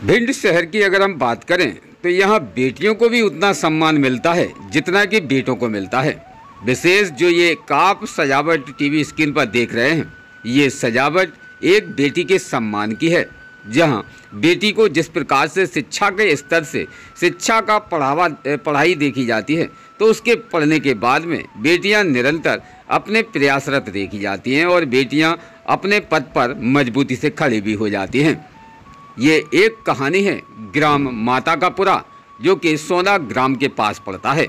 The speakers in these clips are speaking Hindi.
भिंड शहर की अगर हम बात करें तो यहाँ बेटियों को भी उतना सम्मान मिलता है जितना कि बेटों को मिलता है। विशेष जो ये काप सजावट टीवी स्क्रीन पर देख रहे हैं, ये सजावट एक बेटी के सम्मान की है। जहाँ बेटी को जिस प्रकार से शिक्षा के स्तर से शिक्षा का पढ़ाई देखी जाती है, तो उसके पढ़ने के बाद में बेटियां निरंतर अपने प्रयासरत देखी जाती हैं और बेटियां अपने पद पर मजबूती से खड़ी भी हो जाती हैं। ये एक कहानी है ग्राम माताकापुरा, जो कि सौंदा ग्राम के पास पड़ता है।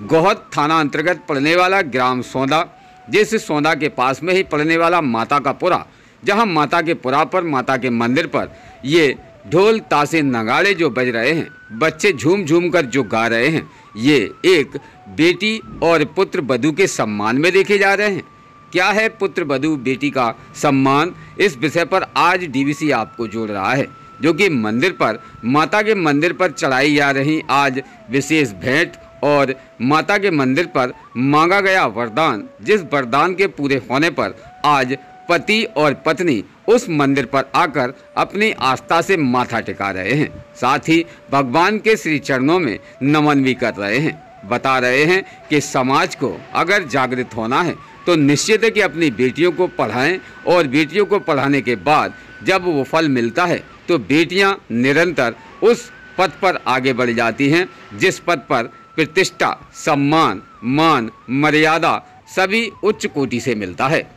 गोहद थाना अंतर्गत पड़ने वाला ग्राम सौंदा, जिस सौंदा के पास में ही पड़ने वाला माताकापुरा, जहां माता के पुरा पर माता के मंदिर पर ये ढोल ताशे नगाड़े जो बज रहे हैं, बच्चे झूम झूम कर जो गा रहे हैं, ये एक बेटी और पुत्र वधू के सम्मान में देखे जा रहे हैं। क्या है पुत्र वधू बेटी का सम्मान, इस विषय पर आज डीवीसी आपको जोड़ रहा है, जो कि मंदिर पर माता के मंदिर पर चढ़ाई जा रही आज विशेष भेंट और माता के मंदिर पर मांगा गया वरदान, जिस वरदान के पूरे होने पर आज पति और पत्नी उस मंदिर पर आकर अपनी आस्था से माथा टिका रहे हैं, साथ ही भगवान के श्री चरणों में नमन भी कर रहे हैं। बता रहे हैं कि समाज को अगर जागृत होना है तो निश्चित है कि अपनी बेटियों को पढ़ाएं, और बेटियों को पढ़ाने के बाद जब वो फल मिलता है तो बेटियां निरंतर उस पद पर आगे बढ़ जाती हैं जिस पद पर प्रतिष्ठा, सम्मान, मान, मर्यादा सभी उच्च कोटि से मिलता है।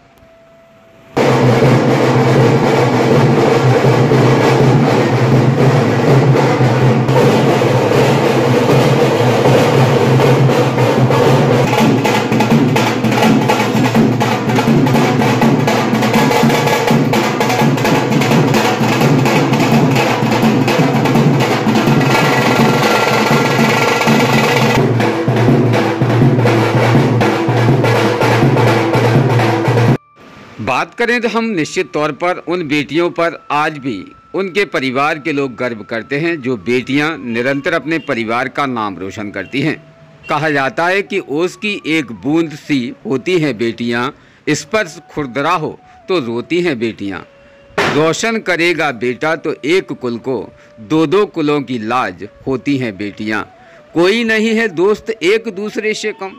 बात करें तो हम निश्चित तौर पर उन बेटियों पर आज भी उनके परिवार के लोग गर्व करते हैं, जो बेटियां निरंतर अपने परिवार का नाम रोशन करती हैं। कहा जाता है कि ओस की एक बूंद सी होती हैं बेटियां, स्पर्श खुरदरा हो तो रोती हैं बेटियां। रोशन करेगा बेटा तो एक कुल को, दो दो कुलों की लाज होती हैं बेटियां। कोई नहीं है दोस्त एक दूसरे से कम,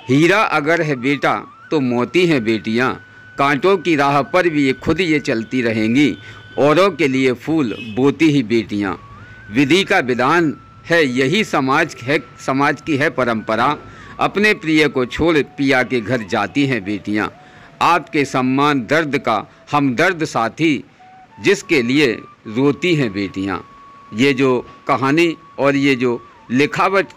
हीरा अगर है बेटा तो मोती हैं बेटियां। कांटों की राह पर भी ये खुद ये चलती रहेंगी, औरों के लिए फूल बोती ही बेटियां। विधि का विधान है यही समाज की है परंपरा, अपने प्रिय को छोड़ पिया के घर जाती हैं बेटियां। आपके सम्मान दर्द का हमदर्द साथी, जिसके लिए रोती हैं बेटियां। ये जो कहानी और ये जो लिखावट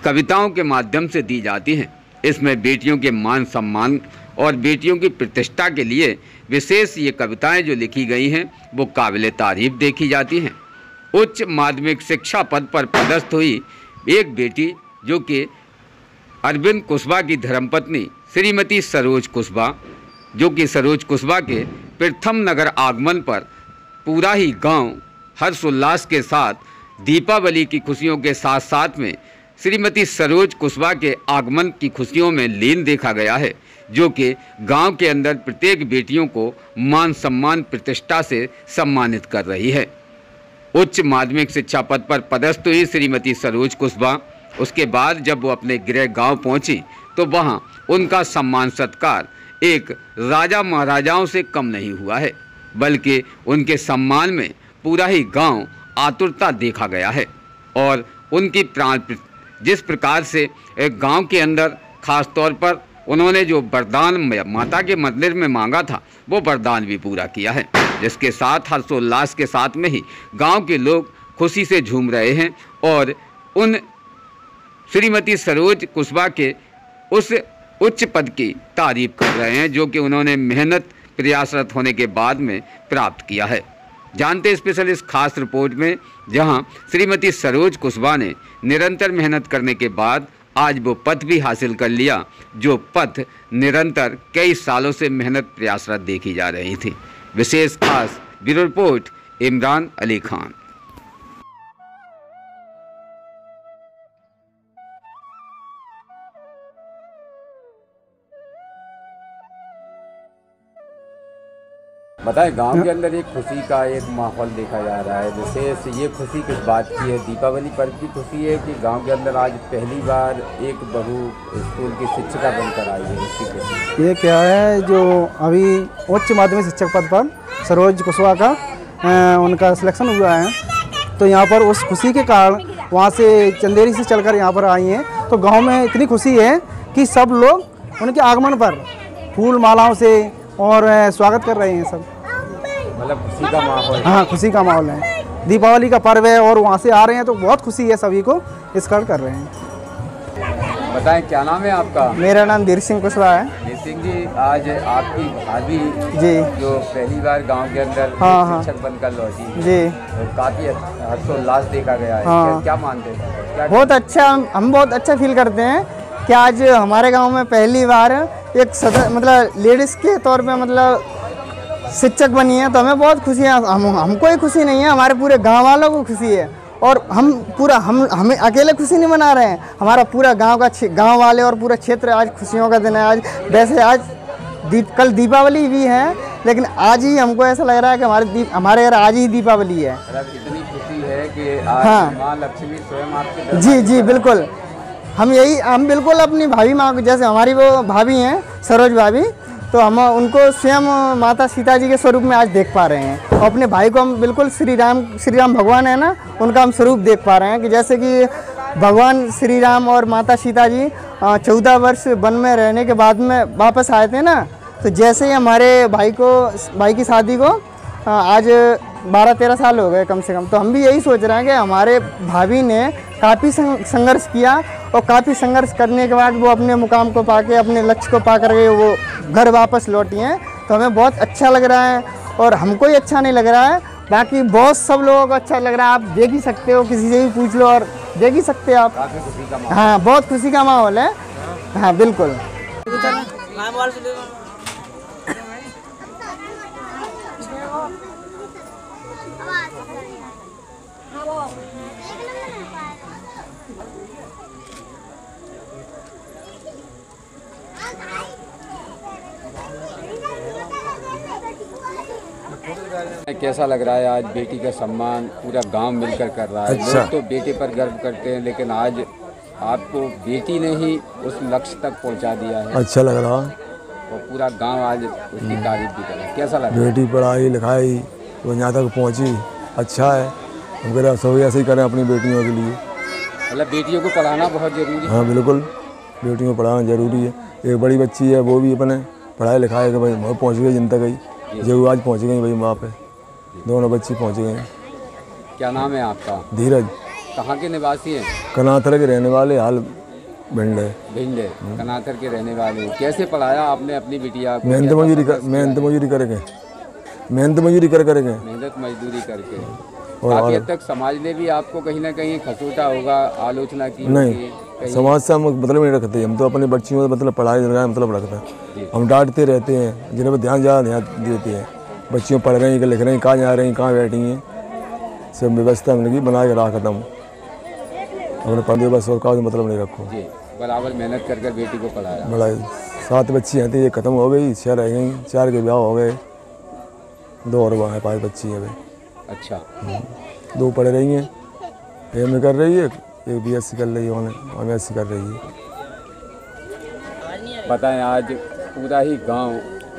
कविताओं के माध्यम से दी जाती हैं, इसमें बेटियों के मान सम्मान और बेटियों की प्रतिष्ठा के लिए विशेष ये कविताएं जो लिखी गई हैं वो काबिले तारीफ देखी जाती हैं। उच्च माध्यमिक शिक्षा पद पर पदस्थ हुई एक बेटी, जो कि अरविंद कुशवाहा की धर्मपत्नी श्रीमती सरोज कुशवाहा, जो कि सरोज कुशवाहा के प्रथम नगर आगमन पर पूरा ही गांव हर्षोल्लास के साथ दीपावली की खुशियों के साथ साथ में श्रीमती सरोज कुशवाहा के आगमन की खुशियों में लीन देखा गया है, जो कि गांव के अंदर प्रत्येक बेटियों को मान सम्मान प्रतिष्ठा से सम्मानित कर रही है। उच्च माध्यमिक शिक्षा पद पर पदस्थ हुई श्रीमती सरोज कुशवाहा, उसके बाद जब वो अपने गृह गांव पहुंची तो वहां उनका सम्मान सत्कार एक राजा महाराजाओं से कम नहीं हुआ है, बल्कि उनके सम्मान में पूरा ही गांव आतुरता देखा गया है। और उनकी जिस प्रकार से एक गांव के अंदर खास तौर पर उन्होंने जो वरदान माता के मंदिर में मांगा था, वो वरदान भी पूरा किया है, जिसके साथ हर्षोल्लास के साथ में ही गांव के लोग खुशी से झूम रहे हैं और उन श्रीमती सरोज कुशवाहा के उस उच्च पद की तारीफ कर रहे हैं, जो कि उन्होंने मेहनत प्रयासरत होने के बाद में प्राप्त किया है। जानते स्पेशल इस खास रिपोर्ट में, जहां श्रीमती सरोज कुशवाहा ने निरंतर मेहनत करने के बाद आज वो पद भी हासिल कर लिया, जो पद निरंतर कई सालों से मेहनत प्रयासरत देखी जा रही थी। विशेष खास ब्यूरो रिपोर्ट इमरान अली खान। बताएं, गांव के अंदर एक खुशी का एक माहौल देखा जा रहा है। विशेष ये खुशी किस बात की है? दीपावली पर्व की खुशी है कि गांव के अंदर आज पहली बार एक बहू स्कूल की शिक्षिका बनकर आई है, इसकी खुशी? ये क्या है, जो अभी उच्च माध्यमिक शिक्षक पद पर सरोज कुशवाहा का उनका सिलेक्शन हुआ है, तो यहाँ पर उस खुशी के कारण वहाँ से चंदेरी से चलकर यहाँ पर आई हैं। तो गांव में इतनी खुशी है कि सब लोग उनके आगमन पर फूल मालाओं से और स्वागत कर रहे हैं सब। मतलब खुशी का माहौल? हाँ, खुशी का माहौल है। दीपावली का पर्व है और वहाँ से आ रहे हैं तो बहुत खुशी है सभी को, इस कारण कर रहे हैं। बताएं, क्या नाम है आपका? मेरा नाम धीर सिंह कुशवाहा है। धीर सिंह जी, आज आपकी भाभी जी जो पहली बार गांव के अंदर शिक्षक बनकर लौटी जी, तो काफ़ी हर्षोल्लास देखा गया है। हाँ। क्या मानते हैं? बहुत अच्छा, हम बहुत अच्छा फील करते हैं कि आज हमारे गांव में पहली बार एक मतलब लेडीज़ के तौर पे मतलब शिक्षक बनी है, तो हमें बहुत खुशी है। हमको ही खुशी नहीं है, हमारे पूरे गांव वालों को खुशी है। और हमें अकेले खुशी नहीं मना रहे हैं, हमारा पूरा गांव वाले और पूरा क्षेत्र आज खुशियों का दिन है। आज वैसे आज कल दीपावली भी है, लेकिन आज ही हमको ऐसा लग रहा है कि हमारे घर आज ही दीपावली है। इतनी खुशी है कि आज हाँ, माँ लक्ष्मी स्वयं आपके जी जी बिल्कुल। हम बिल्कुल अपनी भाभी माँ को, जैसे हमारी वो भाभी हैं सरोज भाभी, तो हम उनको स्वयं माता सीता जी के स्वरूप में आज देख पा रहे हैं। और अपने भाई को हम बिल्कुल श्री राम भगवान है ना, उनका हम स्वरूप देख पा रहे हैं कि जैसे कि भगवान श्री राम और माता सीता जी 14 वर्ष वन में रहने के बाद में वापस आए थे ना, तो जैसे ही हमारे भाई की शादी को आज 12-13 साल हो गए कम से कम। तो हम भी यही सोच रहे हैं कि हमारे भाभी ने काफ़ी संघर्ष किया और काफ़ी संघर्ष करने के बाद वो अपने मुकाम को पाके, अपने लक्ष्य को पा करके वो घर वापस लौटी हैं। तो हमें बहुत अच्छा लग रहा है और हमको ही अच्छा नहीं लग रहा है, बाकी बहुत सब लोगों को अच्छा लग रहा है। आप देख ही सकते हो, किसी से भी पूछ लो और देख ही सकते हो आप। हाँ, बहुत खुशी का माहौल है। हाँ बिल्कुल। कैसा लग रहा है आज बेटी का सम्मान पूरा गांव मिलकर कर रहा है? अच्छा। लोग तो बेटे पर गर्व करते हैं, लेकिन आज आपको बेटी ने ही उस लक्ष्य तक पहुंचा दिया है। अच्छा लग रहा और पूरा गांव आज उसकी तारीफ भी कर रहा है। कैसा लग रहा है? बेटी पढ़ाई लिखाई वो यहाँ तक पहुँची, अच्छा है। हम कह रहे सब ऐसे ही करें अपनी बेटियों के लिए। मतलब बेटियों को पढ़ाना बहुत ज़रूरी है। हाँ बिल्कुल, बेटियों को पढ़ाना ज़रूरी है। एक बड़ी बच्ची है, वो भी अपने पढ़ाई लिखाई के भाई वहाँ पहुँच गई जिन तक गई, जो आज पहुँच गई भाई वहाँ पे। दोनों बच्ची पहुँच गई। क्या नाम है आपका? धीरज। कहाँ के निवासी हैं? कनाथर के रहने वाले, हाल भिंडे। कनाथर के रहने वाले। कैसे पढ़ाया आपने अपनी बिटिया को? मेहनत मजदूरी करके मेहनत मजदूरी करके। काफी हद तक समाज ने भी आपको कहीं ना कहीं खसोटा होगा, आलोचना की? नहीं, समाज से हम मतलब नहीं रखते। हम तो अपनी बच्चियों को मतलब पढ़ाई मतलब रखते हैं। हम डांटते रहते हैं, जिन्हें पर ध्यान देते हैं। बच्चियों पढ़ रही हैं, लिख रही हैं, कहाँ जा रही हैं, कहाँ बैठी हैं, सब व्यवस्था हमने बना के रहा खत्म। अपने पढ़े बस और का मतलब नहीं रखो। बराबर मेहनत कर बेटी को पढ़ाया। बड़ा 7 बच्ची हैं, ये ख़त्म हो गई, 6 रह गई, 4 के ब्याह हो गए, 2 और वहाँ 5 बच्ची हैं भाई। अच्छा। 2 पढ़ रही हैं, एम कर रही है, एक BSc कर रही है, MSc कर रही है। बताएं, आज पूरा ही गांव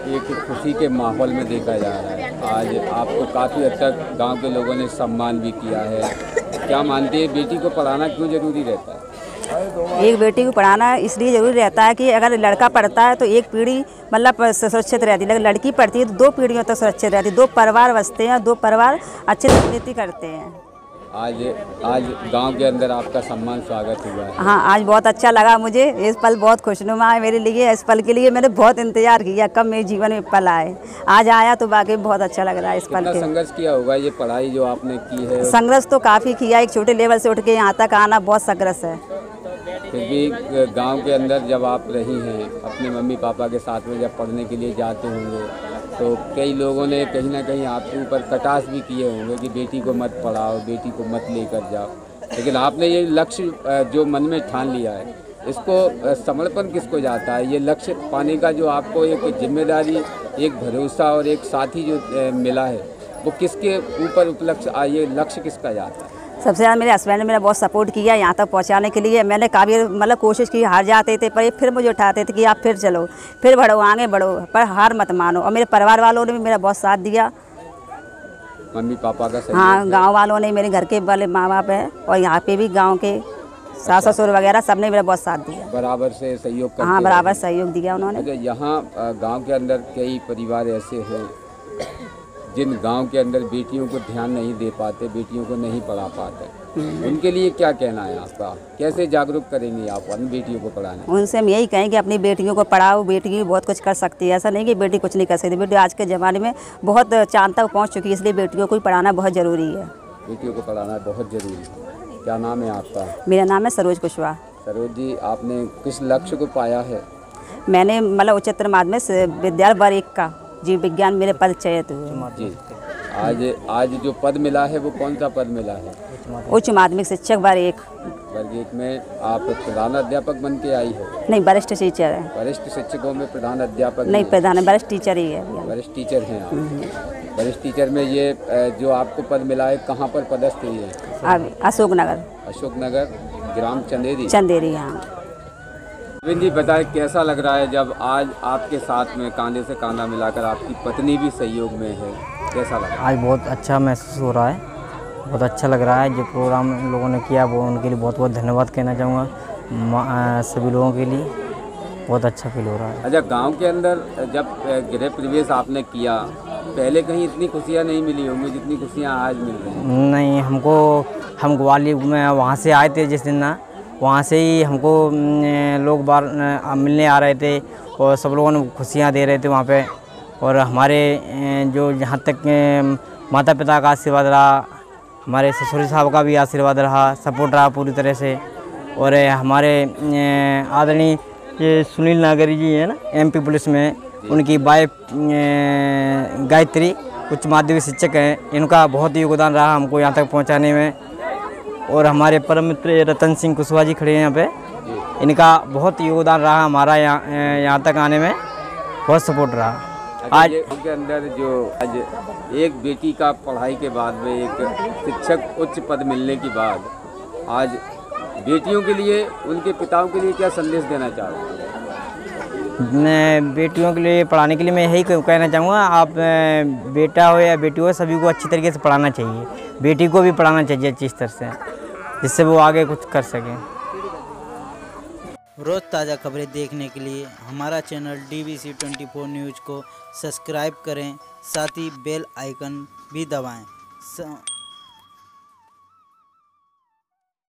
एक खुशी के माहौल में देखा जा रहा है। आज आपको काफ़ी हद तक गांव के लोगों ने सम्मान भी किया है। क्या मानते हैं, बेटी को पढ़ाना क्यों ज़रूरी रहता है? एक बेटी को पढ़ाना इसलिए ज़रूरी रहता है कि अगर लड़का पढ़ता है तो एक पीढ़ी मतलब सुरक्षित रहती है, लेकिन लड़की पढ़ती है तो 2 पीढ़ियों तक सुरक्षित रहती है, 2 परिवार बसते हैं, 2 परिवार अच्छे राजनीति करते हैं। आज गांव के अंदर आपका सम्मान स्वागत हुआ है। हाँ, आज बहुत अच्छा लगा मुझे। इस पल बहुत खुशनुमा है मेरे लिए। इस पल के लिए मैंने बहुत इंतजार किया, कब मेरे जीवन में पल आए। आज आया तो वाकई बहुत अच्छा लग रहा है। इस पल के संघर्ष किया होगा, ये पढ़ाई जो आपने की है? संघर्ष तो काफ़ी किया, एक छोटे लेवल से उठ के यहाँ तक आना बहुत संघर्ष है। फिर भी गांव के अंदर जब आप रही हैं, अपने मम्मी पापा के साथ में जब पढ़ने के लिए जाते होंगे, तो कई लोगों ने कहीं ना कहीं आपके ऊपर कटाक्ष भी किए होंगे कि बेटी को मत पढ़ाओ, बेटी को मत लेकर जाओ, लेकिन आपने ये लक्ष्य जो मन में ठान लिया है, इसको समर्पण किसको जाता है? ये लक्ष्य पाने का जो आपको एक जिम्मेदारी एक भरोसा और एक साथी जो मिला है, वो किसके ऊपर उपलक्ष्य ये लक्ष्य किसका जाता है? सबसे ज़्यादा मेरे हस्बैंड ने मेरा बहुत सपोर्ट किया यहाँ तक पहुँचाने के लिए। मैंने काफ़ी मतलब कोशिश की, हार जाते थे पर ये फिर मुझे उठाते थे कि आप फिर चलो, फिर बढ़ो, आगे बढ़ो, पर हार मत मानो। और मेरे परिवार वालों ने भी मेरा बहुत साथ दिया, मम्मी पापा का सहयोग? हाँ, गांव वालों ने, मेरे घर के वाले माँ बाप है और यहाँ पे भी गांव के सास ससुर वगैरह सब ने मेरा बहुत साथ दिया, बराबर से सहयोग करते? हाँ, बराबर सहयोग दिया उन्होंने। अच्छा, यहाँ गांव के अंदर कई परिवार ऐसे हैं जिन गांव के अंदर बेटियों को ध्यान नहीं दे पाते, बेटियों को नहीं पढ़ा पाते, उनके लिए क्या कहना है आपका? कैसे जागरूक करेंगे आप उन बेटियों को पढ़ाने? उनसे हम यही कहेंगे अपनी बेटियों को पढ़ाओ, बेटी बहुत कुछ कर सकती है, ऐसा नहीं कि बेटी कुछ नहीं कर सकती। बेटी आज के ज़माने में बहुत चांद तक पहुँच चुकी है, इसलिए बेटियों को पढ़ाना बहुत ज़रूरी है। बेटियों को पढ़ाना बहुत ज़रूरी है। क्या नाम है आपका? मेरा नाम है सरोज कुशवाहा। सरोज जी, आपने किस लक्ष्य को पाया है? मैंने मतलब उच्चतर माध्यमिक विद्यालय वर्ग 1 का जीव विज्ञान मेरे पद चयनित हुए जी। आज जो पद मिला है वो कौन सा पद मिला है? उच्च माध्यमिक शिक्षक वर्ग 1। वर्ग 1 में आप प्रधान अध्यापक बन के आई हो? नहीं, वरिष्ठ टीचर है। वरिष्ठ शिक्षकों में प्रधान अध्यापक नहीं, प्रधान वरिष्ठ टीचर ही है। वरिष्ठ टीचर हैं आप। वरिष्ठ टीचर में ये जो आपको पद मिला है, कहाँ पर पदस्थ हुई है? अशोकनगर। अशोकनगर, ग्राम चंदेरी? चंदेरी, हाँ। गोविंद जी, बताए कैसा लग रहा है जब आज आपके साथ में कांधे से कांधा मिलाकर आपकी पत्नी भी सहयोग में है? कैसा लग रहा है? आज बहुत अच्छा महसूस हो रहा है, बहुत अच्छा लग रहा है। जो प्रोग्राम इन लोगों ने किया वो उनके लिए बहुत बहुत धन्यवाद कहना चाहूँगा। सभी लोगों के लिए बहुत अच्छा फील हो रहा है। अच्छा, गांव के अंदर जब गृह प्रवेश आपने किया, पहले कहीं इतनी खुशियाँ नहीं मिली होंगी जितनी खुशियाँ आज मिल रही हैं? नहीं, हम ग्वालियर में वहाँ से आए थे जिस दिन ना, वहाँ से ही हमको लोग बार मिलने आ रहे थे और सब लोगों ने खुशियाँ दे रहे थे वहाँ पे। और हमारे जो यहाँ तक माता पिता का आशीर्वाद रहा, हमारे ससुर साहब का भी आशीर्वाद रहा, सपोर्ट रहा पूरी तरह से। और हमारे आदरणीय ये सुनील नागरी जी हैं ना, MP पुलिस में, उनकी वाइफ गायत्री उच्च माध्यमिक शिक्षक हैं, इनका बहुत ही योगदान रहा हमको यहाँ तक पहुँचाने में। और हमारे परम मित्र रतन सिंह कुशवाहा जी खड़े हैं यहाँ पे, इनका बहुत योगदान रहा हमारा यहाँ तक आने में, बहुत सपोर्ट रहा। आज के अंदर जो आज एक बेटी का पढ़ाई के बाद में एक शिक्षक उच्च पद मिलने के बाद आज बेटियों के लिए, उनके पिताओं के लिए क्या संदेश देना चाहते हैं? बेटियों के लिए पढ़ाने के लिए मैं यही कहना चाहूँगा, आप बेटा हो या बेटी हो, सभी को अच्छी तरीके से पढ़ाना चाहिए। बेटी को भी पढ़ाना चाहिए अच्छी तरह से, जिससे वो आगे कुछ कर सकें। रोज़ ताज़ा खबरें देखने के लिए हमारा चैनल DBC 24 न्यूज़ को सब्सक्राइब करें, साथ ही बेल आइकन भी दबाएं।